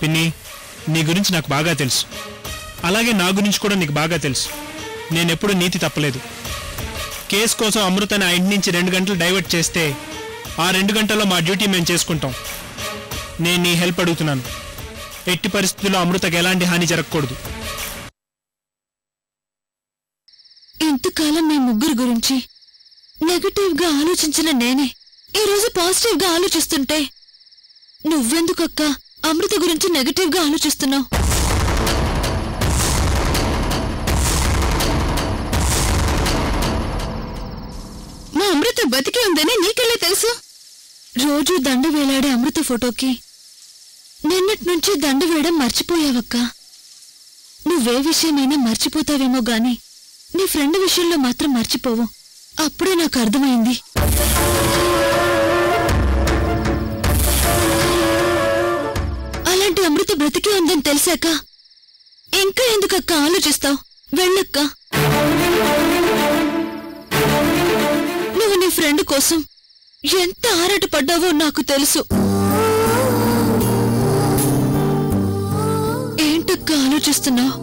పిన్ని, నీ గురించి నాకు బాగా తెలుసు. అలాగే నా గురించి కూడా నీకు బాగా తెలుసు. నేనెప్పుడు నీతి తప్పలేదు. కేసు కోసం అమృతని ఆ ఇంటి నుంచి 2 గంటలు డైవర్ట్ చేస్తే ఆ 2 గంటల్లో మా డ్యూటీ మేము చేసుకుంటాం. నేను నీ హెల్ప్ అడుగుతున్నాను. ఎట్టి పరిస్థితుల్లో అమృతకి ఎలాంటి హాని జరగకూడదు. ఇంతకాలం మీ ముగ్గురు గురించి నెగటివ్ గా ఆలోచించిన నేనే ఈరోజు పాజిటివ్ గా ఆలోచిస్తుంటే నువ్వెందుకక్క అమృత గురించి నెగటివ్ గా ఆలోచిస్తున్నావు? మా అమృత బతికే ఉందని నీకెలా తెలుసు? రోజు దండ వేలాడే అమృత ఫోటోకి నిన్నటి నుంచి దండ వేయడం మర్చిపోయావక్క. నువ్వే విషయమైనా మర్చిపోతావేమో గాని నీ ఫ్రెండ్ విషయంలో మాత్రం మర్చిపోవు. అప్పుడే నాకు అర్థమైంది. అలాంటి అమృత బ్రతికే ఉందని తెలిసాక ఇంకా ఎందుకక్క ఆలోచిస్తావు? వెళ్ళక్క. నువ్వు నీ ఫ్రెండ్ కోసం ఎంత ఆరాటపడ్డావో నాకు తెలుసు. ఏంటక్క ఆలోచిస్తున్నావు?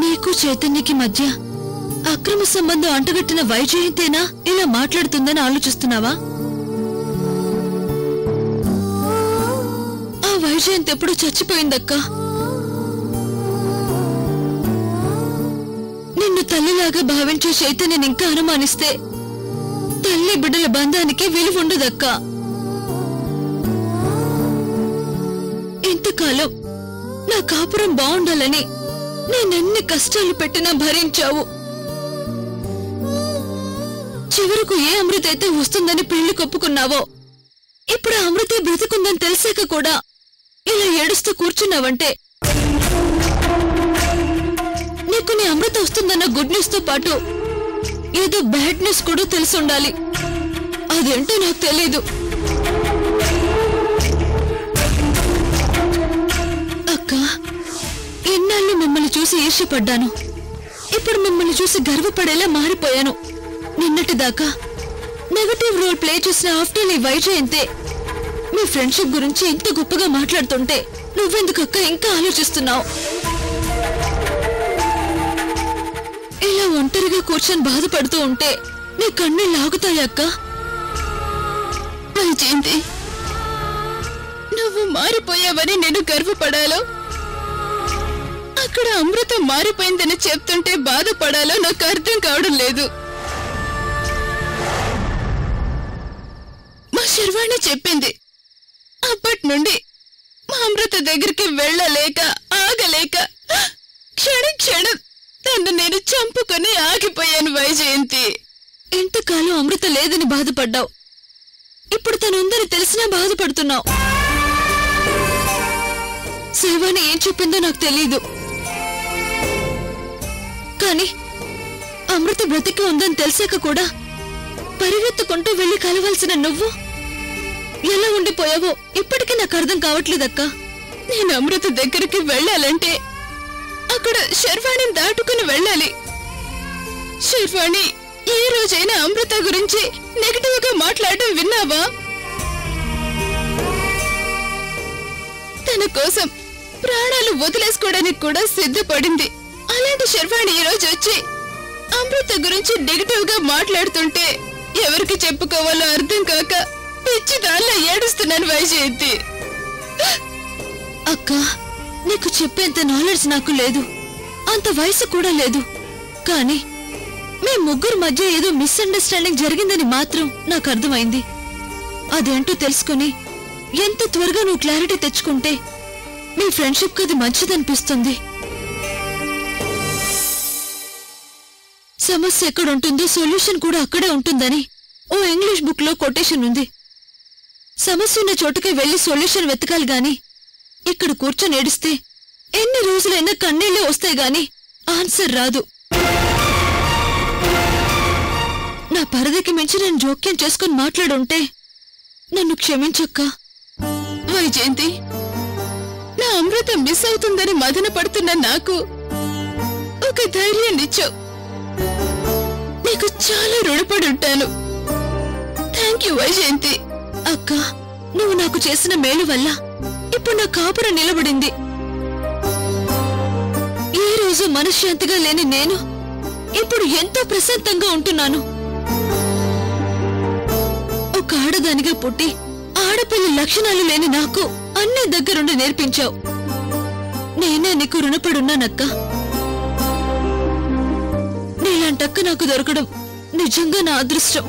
నీకు చైతన్యకి మధ్య అక్రమ సంబంధం అంటగట్టిన వైజయంతేనా ఇలా మాట్లాడుతుందని ఆలోచిస్తున్నావా? ఆ వైజయంత్ ఎప్పుడు చచ్చిపోయిందక్క. నిన్ను తల్లిలాగా భావించే చైతన్యని ఇంకా అనుమానిస్తే తల్లి బిడ్డల బంధానికి విలువుండదక్క. ఇంతకాలం నా కాపురం బాగుండాలని నేనెన్ని కష్టాలు పెట్టినా భరించావు. చివరకు ఏ అమృత అయితే వస్తుందని పెళ్లి కొప్పుకున్నావో ఇప్పుడు అమృతే బ్రతుకుందని తెలిసాక కూడా ఇలా ఏడుస్తూ కూర్చున్నావంటే నీకు నీ అమృత వస్తుందన్న గుడ్ న్యూస్ తో పాటు ఏదో బ్యాడ్ న్యూస్ కూడా తెలిసి ఉండాలి. అదేంటో నాకు తెలీదు. అక్క, ఎన్నాళ్ళు మిమ్మల్ని చూసి ఈర్ష్యపడ్డాను. ఇప్పుడు మిమ్మల్ని చూసి గర్వపడేలా మారిపోయాను. నిన్నటిదాకా నెగటివ్ రోల్ ప్లే చేసిన ఆఫ్టర్ ఈ వైజయంతే మీ ఫ్రెండ్షిప్ గురించి ఇంత గొప్పగా మాట్లాడుతుంటే నువ్వెందుకక్క ఇంకా ఆలోచిస్తున్నావు? ఇలా ఒంటరిగా కూర్చొని బాధపడుతూ ఉంటే నీ కన్నీళ్ళు ఆగుతాయక్క. వైజయంతి, నువ్వు మారిపోయావని నేను గర్వపడాలో అక్కడ అమృత మారిపోయిందని చెప్తుంటే బాధపడాలో నాకు అర్థం కావడం లేదు. మా శర్వాణి చెప్పింది. అప్పటి నుండి మా అమృత దగ్గరికి వెళ్ళలేక ఆగలేక క్షణం క్షణం తను నేను చంపుకొని ఆగిపోయాను. వైజయంతి, ఇంతకాలం అమృత లేదని బాధపడ్డావు. ఇప్పుడు తను ఉందని తెలిసినా బాధపడుతున్నావు. శర్వాణి ఏం చెప్పిందో నాకు తెలీదు, కానీ అమృత బ్రతికి ఉందని తెలిసాక కూడా పరిగెత్తుకుంటూ వెళ్లి కలవాల్సిన నువ్వు ఎలా ఉండిపోయావో ఇప్పటికీ నాకు అర్థం కావట్లేదక్క. నేను అమృత దగ్గరికి వెళ్ళాలంటే అక్కడ శర్వాణిని దాటుకుని వెళ్ళాలి. శర్వాణి ఏ రోజైనా అమృత గురించి నెగటివ్ గా మాట్లాడడం విన్నావా? తన కోసం ప్రాణాలు వదిలేసుకోవడానికి కూడా సిద్ధపడింది. అలాంటి శర్వాణి ఈ రోజు వచ్చి అమృత గురించి నెగటివ్ గా మాట్లాడుతుంటే ఎవరికి చెప్పుకోవాలో అర్థం కాక పిచ్చి దానిలో ఏడుస్తున్నాను. వైజయంతి అక్క, నీకు చెప్పేంత నాలెడ్జ్ నాకు లేదు, అంత వయసు కూడా లేదు. కానీ మీ ముగ్గురు మధ్య ఏదో మిస్అండర్స్టాండింగ్ జరిగిందని మాత్రం నాకు అర్థమైంది. అదేంటో తెలుసుకుని ఎంత త్వరగా నువ్వు క్లారిటీ తెచ్చుకుంటే మీ ఫ్రెండ్షిప్ కది మంచిదనిపిస్తుంది. సమస్య ఎక్కడుంటుందో సొల్యూషన్ కూడా అక్కడే ఉంటుందని ఓ ఇంగ్లీష్ బుక్ లో కొటేషన్ ఉంది. సమస్య ఉన్న చోటుకే వెళ్లి సొల్యూషన్ వెతకాలి గాని ఇక్కడ కూర్చొని ఏడిస్తే ఎన్ని రోజులైనా కన్నీళ్లే వస్తాయి గాని ఆన్సర్ రాదు. నా పరిధికి మించి నేను జోక్యం చేసుకుని మాట్లాడుంటే నన్ను క్షమించక్క. వైజయంతి, నా అమృత మిస్ అవుతుందని మదన పడుతున్న నాకు ఒక ధైర్యాన్నిచ్చావు. నీకు చాలా రుణపడి ఉంటాను. Thank you Vyjayanthi. అక్క, నువ్వు నాకు చేసిన మేలు వల్ల ఇప్పుడు నా కాపురం నిలబడింది. ఈ రోజు మనశ్శాంతిగా లేని నేను ఇప్పుడు ఎంతో ప్రశాంతంగా ఉంటున్నాను. ఒక ఆడదానిగా పుట్టి ఆడపిల్ల లక్షణాలు లేని నాకు అన్నీ దగ్గరుండి నేర్పించావు. నేనే నీకు రుణపడున్నానక్క. నీలాంటక్క నాకు దొరకడం నిజంగా నా అదృష్టం.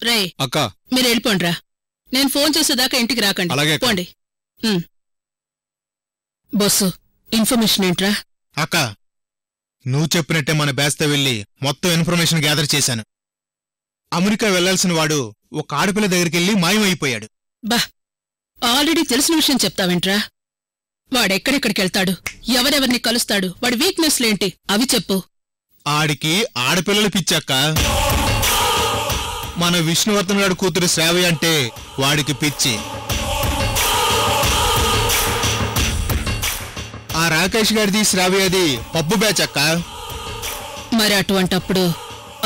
రే అక్క మీరు వెళ్ళిపోండ్రా. నేను ఫోన్ చేసేదాకా ఇంటికి రాకండి. అలాగే అక్క. పోండి. బొస్సు ఇన్ఫర్మేషన్ ఏంట్రా? అక్క నువ్వు చెప్పినట్టే మన బ్యాచ్తో వెళ్ళి మొత్తం ఇన్ఫర్మేషన్ గ్యాదర్ చేశాను. అమెరికా వెళ్లాల్సిన వాడు ఒక ఆడపిల్ల దగ్గరికెళ్ళి మాయమైపోయాడు. బా ఆల్రెడీ తెలిసిన విషయం చెప్తావేంట్రా? వాడెక్కడెక్కడికెళ్తాడు, ఎవరెవరిని కలుస్తాడు, వాడి వీక్నెస్లేంటి అవి చెప్పు. ఆడికి ఆడపిల్లలు పిచ్చక్క. మన విష్ణువర్ధన్ గారి కూతురు శ్రావ్య అంటే వాడికి పిచ్చి. ఆ రాకేష్ గారిది శ్రావ్యది పబ్బు బ్యాచ్ అక్క. మరి అటువంటప్పుడు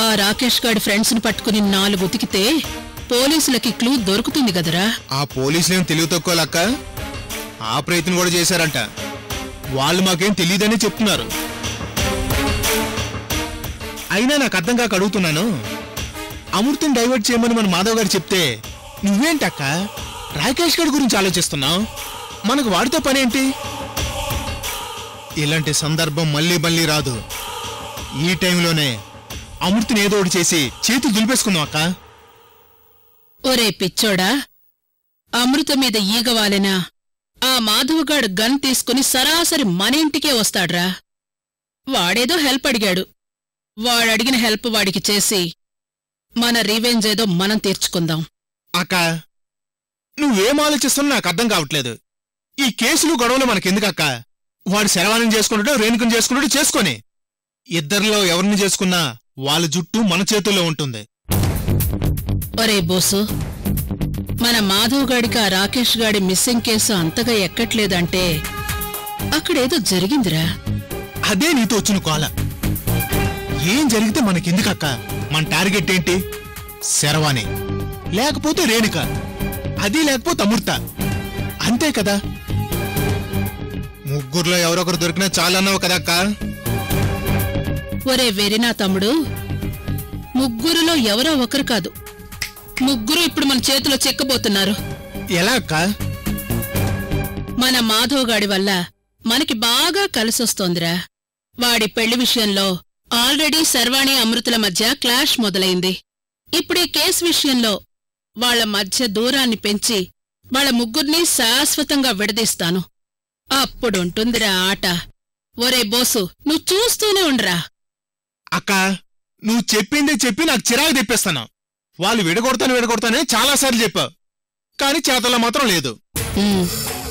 ఆ రాకేష్ గాడి ఫ్రెండ్స్ ని పట్టుకుని 4 ఉతికితే పోలీసులకి క్లూ దొరుకుతుంది కదరా. ఆ పోలీసులేం తెలివి తక్కువలక్క. ఆ ప్రయత్నం కూడా చేశారంట. వాళ్ళు మాకేం తెలియదని చెప్తున్నారు. అయినా నాకు అర్థం కాక అడుగుతున్నాను, అమృతం డైవర్ట్ చేయమని మన మాధవ్ గారు చెప్తే నువ్వేంటక్క రాకేష్ గారి గురించి ఆలోచిస్తున్నావు? మనకు వాడితో పనేంటి? ఇలాంటి సందర్భం మళ్ళీ మళ్ళీ రాదు. ఈ టైంలోనే అమృతిని ఏదో ఒకటి చేసి చేతులు దులిపేసుకుందాం అక్క. ఒరే పిచ్చోడా, అమృత మీద ఈగవాలెనా ఆ మాధవగాడు గన్ తీసుకుని సరాసరి మన ఇంటికే వస్తాడ్రా. వాడేదో హెల్ప్ అడిగాడు, వాడడిగిన హెల్ప్ వాడికి చేసి మన రివెంజ్ ఏదో మనం తీర్చుకుందాం. అక్క నువ్వేం ఆలోచిస్తున్నా నాకు అర్థం కావట్లేదు. ఈ కేసులు గొడవలు మనకెందుకక్క? వాడు శరవాణం చేసుకుంటాడో రేణుకను చేసుకుంటాడో చేసుకొని, ఇద్దరిలో ఎవరిని చేసుకున్నా వాళ్ళ జుట్టు మన చేతుల్లో ఉంటుంది. ఒరే బోసు, మన మాధవ్ గాడికి ఆ రాకేష్ గాడి మిస్సింగ్ కేసు అంతగా ఎక్కట్లేదంటే అక్కడేదో జరిగిందిరా. అదే నీతో వచ్చిన కోల. ఏం జరిగితే మనకెందుకక్క? మన టార్గెట్ ఏంటి? శరవాణి లేకపోతే రేణుక, అది లేకపోతే అమృత, అంతే కదా. ముగ్గురులో ఎవరొకరు దొరికినా చాలన్నావు కదక్క. ఒరే వెరినా తమ్ముడు, ముగ్గురులో ఎవరో ఒకరు కాదు, ముగ్గురు ఇప్పుడు మన చేతిలో చెక్కబోతున్నారు. ఎలా అక్క? మన మాధవ్ గాడి వల్ల మనకి బాగా కలిసొస్తోందిరా. వాడి పెళ్లి విషయంలో ఆల్రెడీ శర్వాణి అమృతుల మధ్య క్లాష్ మొదలైంది. ఇప్పుడీ కేసు విషయంలో వాళ్ల మధ్య దూరాన్ని పెంచి వాళ్ళ ముగ్గుర్ని శాశ్వతంగా విడదీస్తాను. అప్పుడుంటుందిరా ఆట. ఒరే బోసు, నువ్వు చూస్తూనే ఉండరా. అక్క నువ్వు చెప్పిందే చెప్పి నాకు చిరాకు తెప్పిస్తాను. వాళ్ళు విడగొడతానే చాలాసార్లు చెప్పావు, కాని చేతల్లో మాత్రం లేదు.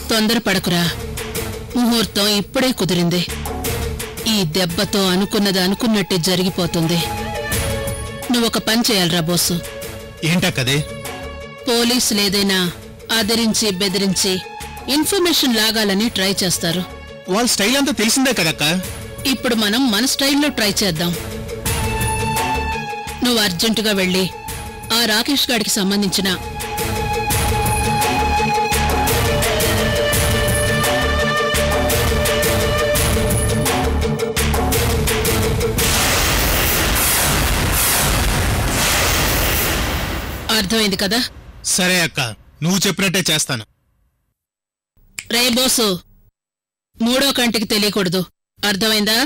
తొందరపడకురా, ముహూర్తం ఇప్పుడే కుదిరింది. ఈ దెబ్బతో అనుకున్నది అనుకున్నట్టే జరిగిపోతుంది. నువ్వొక పని చేయాలరా బోసు. ఏంటక్కదే? పోలీసులేదైనా అదిరించి బెదిరించి ఇన్ఫర్మేషన్ లాగాలని ట్రై చేస్తారు. వాళ్ళ స్టైల్ అంతా తెలిసిందే కదక్క. ఇప్పుడు మనం మన స్టైల్లో ట్రై చేద్దాం. నువ్వు అర్జెంటుగా వెళ్ళి ఆ రాకేష్ గాడికి సంబంధించిన అర్థమైంది కదా? సరే అక్క, నువ్వు చెప్పినట్టే చేస్తాను. రే బోసు, 3వ కంటికి తెలియకూడదు, అర్థమైందా?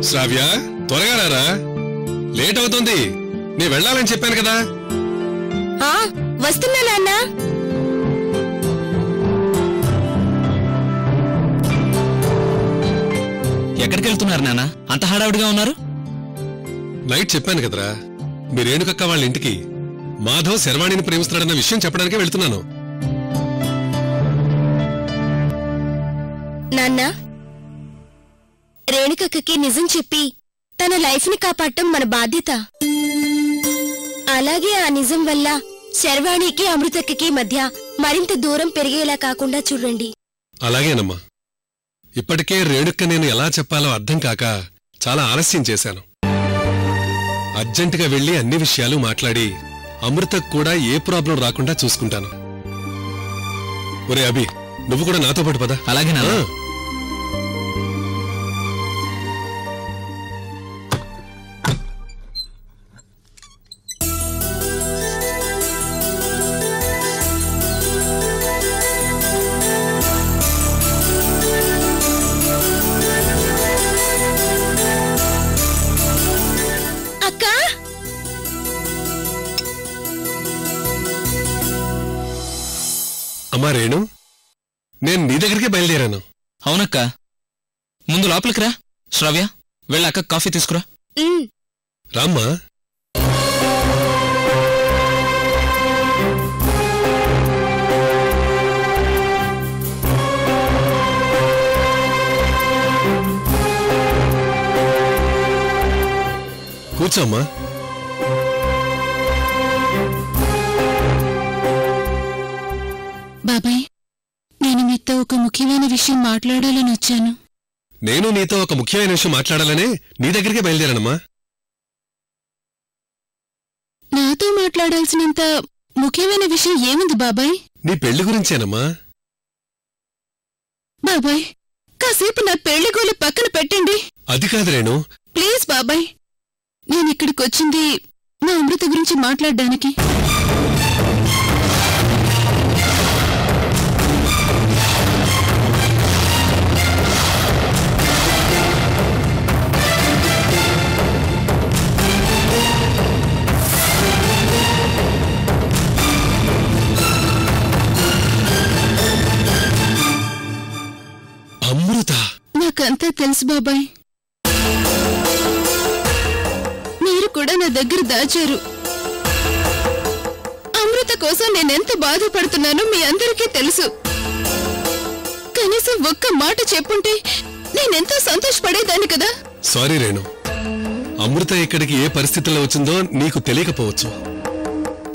శ్రావ్య, త్వరగా రారా, లేట్ అవుతుంది. నీ వెళ్ళాలని చెప్పాను కదా. వస్తున్నా నాన్న. ఎక్కడికి వెళ్తున్నారు నాన్న? అంత హడావుడిగా ఉన్నారు. నైట్ చెప్పాను కదరా, మీ రేణుకక్క వాళ్ళ ఇంటికి మాధవ్ శర్వాణిని ప్రేమిస్తున్నాడన్న విషయం చెప్పడానికే వెళ్తున్నాను. నాన్న, రేణుకక్కకి నిజం చెప్పి తన లైఫ్ ని కాపాడటం మన బాధ్యత. అలాగే ఆ నిజం వల్ల శర్వాణికి అమృతక్కకి మధ్య మరింత దూరం పెరిగేలా కాకుండా చూడండి. అలాగేనమ్మా. ఇప్పటికే రేణుక్క నేను ఎలా చెప్పాలో అర్థం కాక చాలా ఆలస్యం చేశాను. అర్జెంటుగా వెళ్లి అన్ని విషయాలు మాట్లాడి అమృతకు కూడా ఏ ప్రాబ్లం రాకుండా చూసుకుంటాను. ఒరే అభి, నువ్వు కూడా నాతో పాటు పద. అలాగే నాన్న. అమ్మా రేణు, నేను నీ దగ్గరికే బయలుదేరాను. అవునక్క, ముందు లోపలికి రా. శ్రావ్య, వెళ్ళి అక్క కాఫీ తీసుకురా. రామ్మా. కూర్చోమ్మా. బాబాయ్, నేను మీతో ఒక ముఖ్యమైన విషయం మాట్లాడాలని వచ్చాను. నేను నీతో ఒక ముఖ్యమైన విషయం మాట్లాడాలనే నీ దగ్గరికే బయలుదేరానమ్మా. నాతో మాట్లాడాల్సినంత ముఖ్యమైన విషయం ఏముంది బాబాయ్? నీ పెళ్లి గురించేనమ్మా. బాబాయ్, కాసేపు నా పెళ్లి గోలు పక్కన పెట్టండి. అది కాదు రేణు. ప్లీజ్ బాబాయ్, నేనిక్కడికొచ్చింది నా అమృత గురించి మాట్లాడడానికి. అమృత? నాకంతా తెలుసు బాబాయ్. మీరు కూడా నా దగ్గర దాచారు. అమృత కోసం నేనెంత బాధపడుతున్నానో మీ అందరికీ తెలుసు. కనీసం ఒక్క మాట చెప్పుంటే నేనెంతో సంతోషపడేదాన్ని కదా. సారీ రేణు, అమృత ఇక్కడికి ఏ పరిస్థితుల్లో వచ్చిందో నీకు తెలియకపోవచ్చు.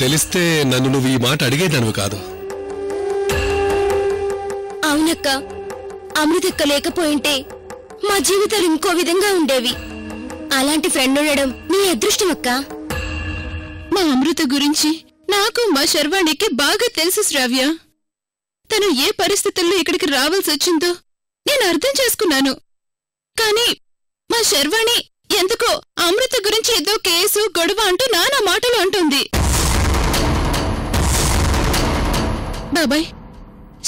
తెలిస్తే నన్ను నువ్వు ఈ మాట అడిగేదానివి కాదు. అవునక్క, అమృతక్క లేకపోయింటే మా జీవితాలు ఇంకో విధంగా ఉండేవి. అలాంటి ఫ్రెండ్ ఉండడం నీ అదృష్టం అక్క. మా అమృత గురించి నాకు మా శర్వాణికి బాగా తెలుసు శ్రావ్య. తను ఏ పరిస్థితుల్లో ఇక్కడికి రావాల్సి వచ్చిందో నేను అర్థం చేసుకున్నాను. కానీ మా శర్వాణి ఎందుకో అమృత గురించి ఏదో కేసు గొడవ అంటూ నానా మాటలు అంటుంది. బాబాయ్,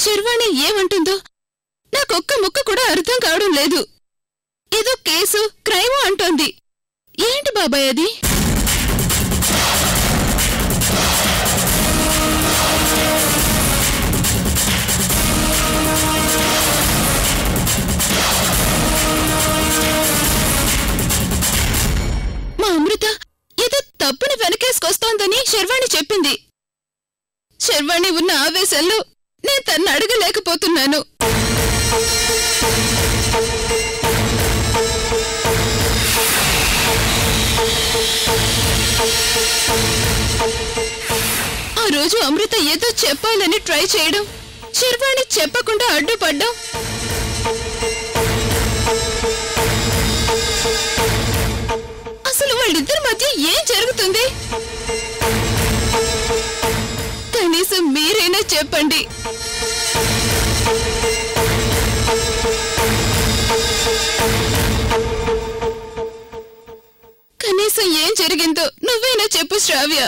శర్వాణి ఏమంటుందో నాకొక్క ముక్క కూడా అర్థం కావడం లేదు. ఏదో కేసు క్రైమ్ అంటోంది. ఏంటి బాబాయ్ అది? మా అమృత ఏదో తప్పుని వెనకేసుకొస్తోందని శర్వాణి చెప్పింది. శర్వాణి ఉన్న ఆవేశంలో నేను తన్ను అడగలేకపోతున్నాను. ఆ రోజు అమృత ఏదో చెప్పాలని ట్రై చేయడం, శర్వాణి చెప్పకుండా అడ్డుపడ్డం, అసలు వాళ్ళిద్దరి మధ్య ఏం జరుగుతుంది? కనీసం మీరైనా చెప్పండి. కనీసం ఏం జరిగిందో నువ్వైనా చెప్పు శ్రావ్య.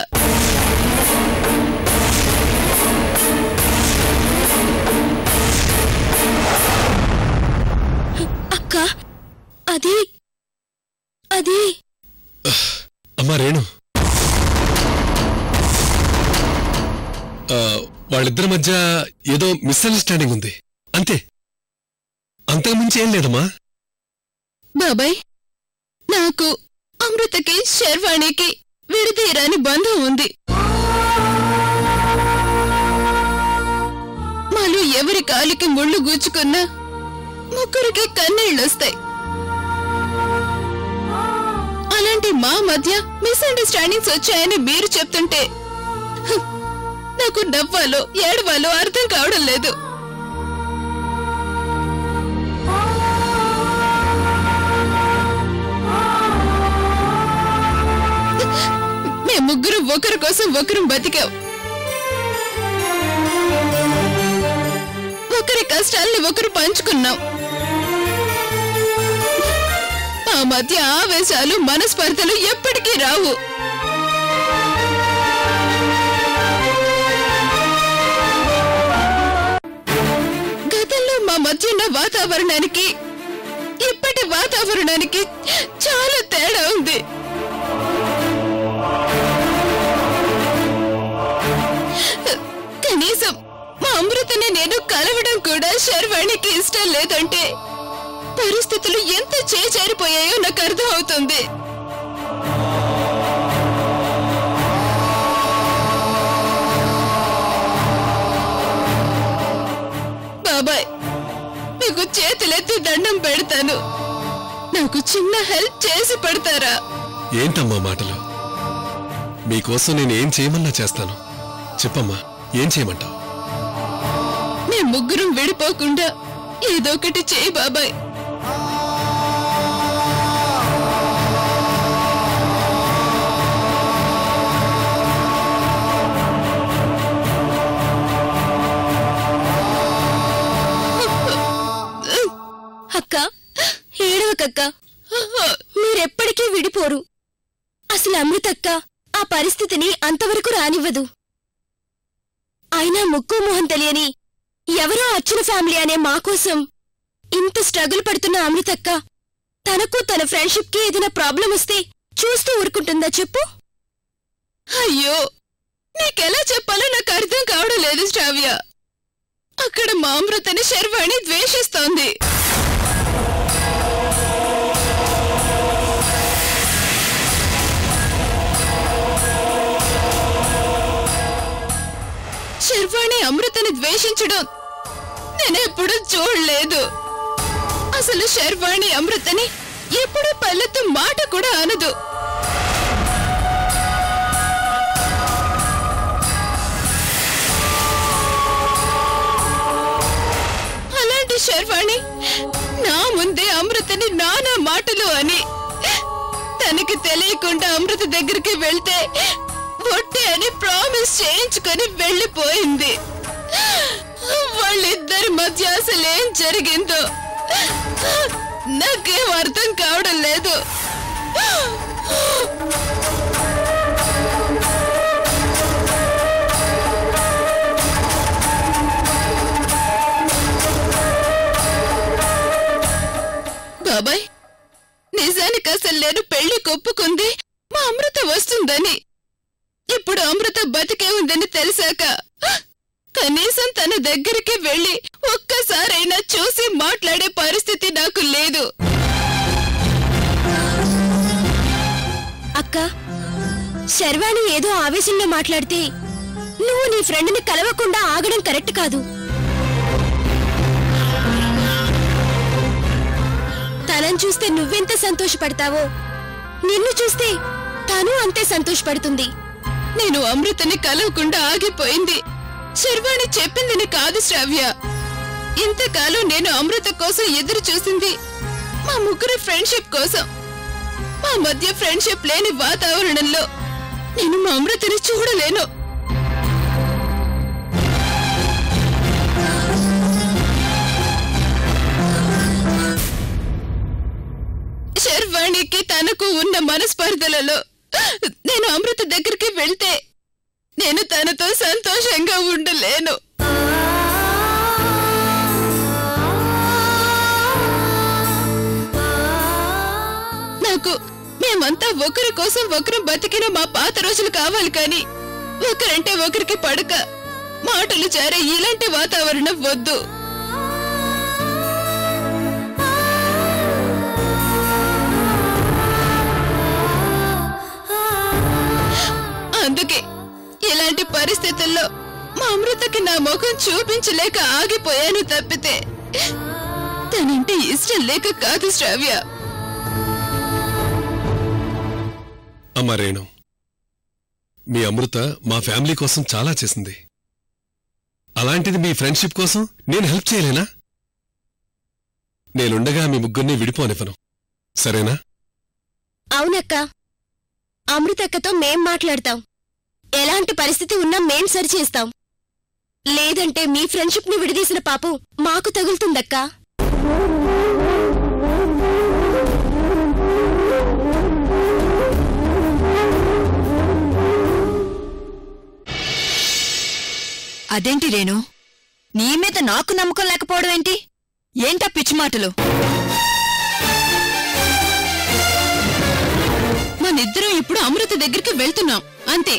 అక్క, అది అది అమ్మా రేణు, వాళ్ళిద్దరి మధ్య ఏదో మిస్అండర్స్టాండింగ్ ఉంది అంతే, అంతకుమించి ఏం లేదమ్మా. బాబాయ్, నాకు అమృతకి శర్వాణికి విడదీయరాని బంధం ఉంది. మాలో ఎవరి కాలికి ముళ్ళు గుచ్చుకున్నా ముగ్గురికి కన్నీళ్ళొస్తాయి. అలాంటి మా మధ్య మిస్అండర్స్టాండింగ్స్ వచ్చాయని మీరు చెప్తుంటే నాకు నవ్వాలో ఏడవాలో అర్థం కావడం లేదు. మేము ముగ్గురు ఒకరి కోసం ఒకరు బతికాం. ఒకరి కష్టాల్ని ఒకరు పంచుకున్నాం. ఆ మధ్య ఆవేశాలు మనస్పర్ధలు ఎప్పటికీ రావు. గతంలో మా మధ్య ఉన్న వాతావరణానికి ఇప్పటి వాతావరణానికి చాలా తేడా ఉంది. కనీసం మా అమృతని నేను కలవడం కూడా శర్వాణికి ఇష్టం లేదంటే పరిస్థితులు ఎంత చేజారిపోయాయో నాకు అర్థం అవుతుంది. బాబాయ్, మీకు చేతులెత్తి దండం పెడతాను, నాకు చిన్న హెల్ప్ చేసి పెడతారా? ఏంటమ్మా మాటలు? మీకోసం నేను ఏం చేయమన్నా చేస్తాను. చెప్పమ్మా, ఏం చేయమంటావు? మేము ముగ్గురం విడిపోకుండా ఏదో ఒకటి చేయి బాబాయ్. అక్క, ఏడవకక్క, మీరెప్పటికీ విడిపోరు. అసలు అమృతక్క ఆ పరిస్థితిని అంతవరకు రానివ్వదు. అయినా ముక్కు మొహం తెలియని ఎవరో అచ్చిన ఫ్యామిలీ అనే మాకోసం ఇంత స్ట్రగుల్ పడుతున్న అమృతక్క తనకు తన ఫ్రెండ్షిప్ కి ఏదైనా ప్రాబ్లం వస్తే చూస్తూ ఊరుకుంటుందా చెప్పు? అయ్యో, నీకెలా చెప్పాలో నాకు అర్థం కావడం లేదు శ్రావ్య. అక్కడ మా అమృతని శర్వాణి ద్వేషిస్తోంది. శర్వాణి అమృతని ద్వేషించడం నేనెప్పుడు చూడలేదు. అసలు శర్వాణి అమృతని ఎప్పుడూ పల్లెత్తు మాట కూడా అనదు. అలాంటి శర్వాణి నా ముందే అమృతని నానా మాటలు అని తనకి తెలియకుండా అమృత దగ్గరికి వెళ్తే ఒట్టే అని ప్రామిస్ చేయించుకొని వెళ్ళిపోయింది. వాళ్ళిద్దరి మధ్య అసలేం జరిగిందో నాకేం అర్థం కావడం లేదు. బాబాయ్, నిజానికి అసలు నేను పెళ్లి కొప్పుకుంది మా అమృత వస్తుందని. ఇప్పుడు అమృత బతికే ఉందని తెలిసాక కనీసం తన దగ్గరికి వెళ్లి ఒక్కసారైనా చూసి మాట్లాడే పరిస్థితి నాకు లేదు. అక్క, శర్వాణి ఏదో ఆవేశంలో మాట్లాడితే నువ్వు నీ ఫ్రెండ్ని కలవకుండా ఆగడం కరెక్ట్ కాదు. తనని చూస్తే నువ్వెంత సంతోషపడతావో నిన్ను చూస్తే తను అంతే సంతోషపడుతుంది. నేను అమృతని కలవకుండా ఆగిపోయింది శర్వాణి చెప్పిందని కాదు శ్రావ్య. ఇంతకాలం నేను అమృత కోసం ఎదురు చూసింది మా ముగ్గురు ఫ్రెండ్షిప్ కోసం. మా మధ్య ఫ్రెండ్షిప్ లేని వాతావరణంలో నేను మా అమృతని చూడలేను. శర్వాణికి తనకు ఉన్న మనస్పర్ధలలో నేను అమృత దగ్గరికి వెళ్తే నేను తనతో సంతోషంగా ఉండలేను. నాకు మేమంతా ఒకరి కోసం ఒకరు బతికిన మా పాత రోజులు కావాలి కాని ఒకరంటే ఒకరికి పడక మాటలు జారే ఇలాంటి వాతావరణం వద్దు. అందుకే ఇలాంటి పరిస్థితుల్లో మా అమృతకి నా ముఖం చూపించలేక ఆగిపోయాను తప్పితే తనంటే ఇష్టం లేక కాదు శ్రావ్య. అమ్మా రేణు, మీ అమృత మా ఫ్యామిలీ కోసం చాలా చేసింది. అలాంటిది మీ ఫ్రెండ్షిప్ కోసం నేను హెల్ప్ చేయలేనా? నేనుండగా మీ ముగ్గురిని విడిపోనివ్వను, సరేనా? అవునక్క, అమృతక్కతో మేం మాట్లాడతాం. ఎలాంటి పరిస్థితి ఉన్నా మేం సరిచేస్తాం. లేదంటే మీ ఫ్రెండ్షిప్ ని విడదీసిన పాపం మాకు తగులుతుందక్కా. అదేంటి రేణు, నీ మీద నాకు నమ్మకం లేకపోవడం ఏంటి? ఏంటా పిచ్చి మాటలు? మనిద్దరం ఇప్పుడు అమృత దగ్గరికి వెళ్తున్నాం అంతే.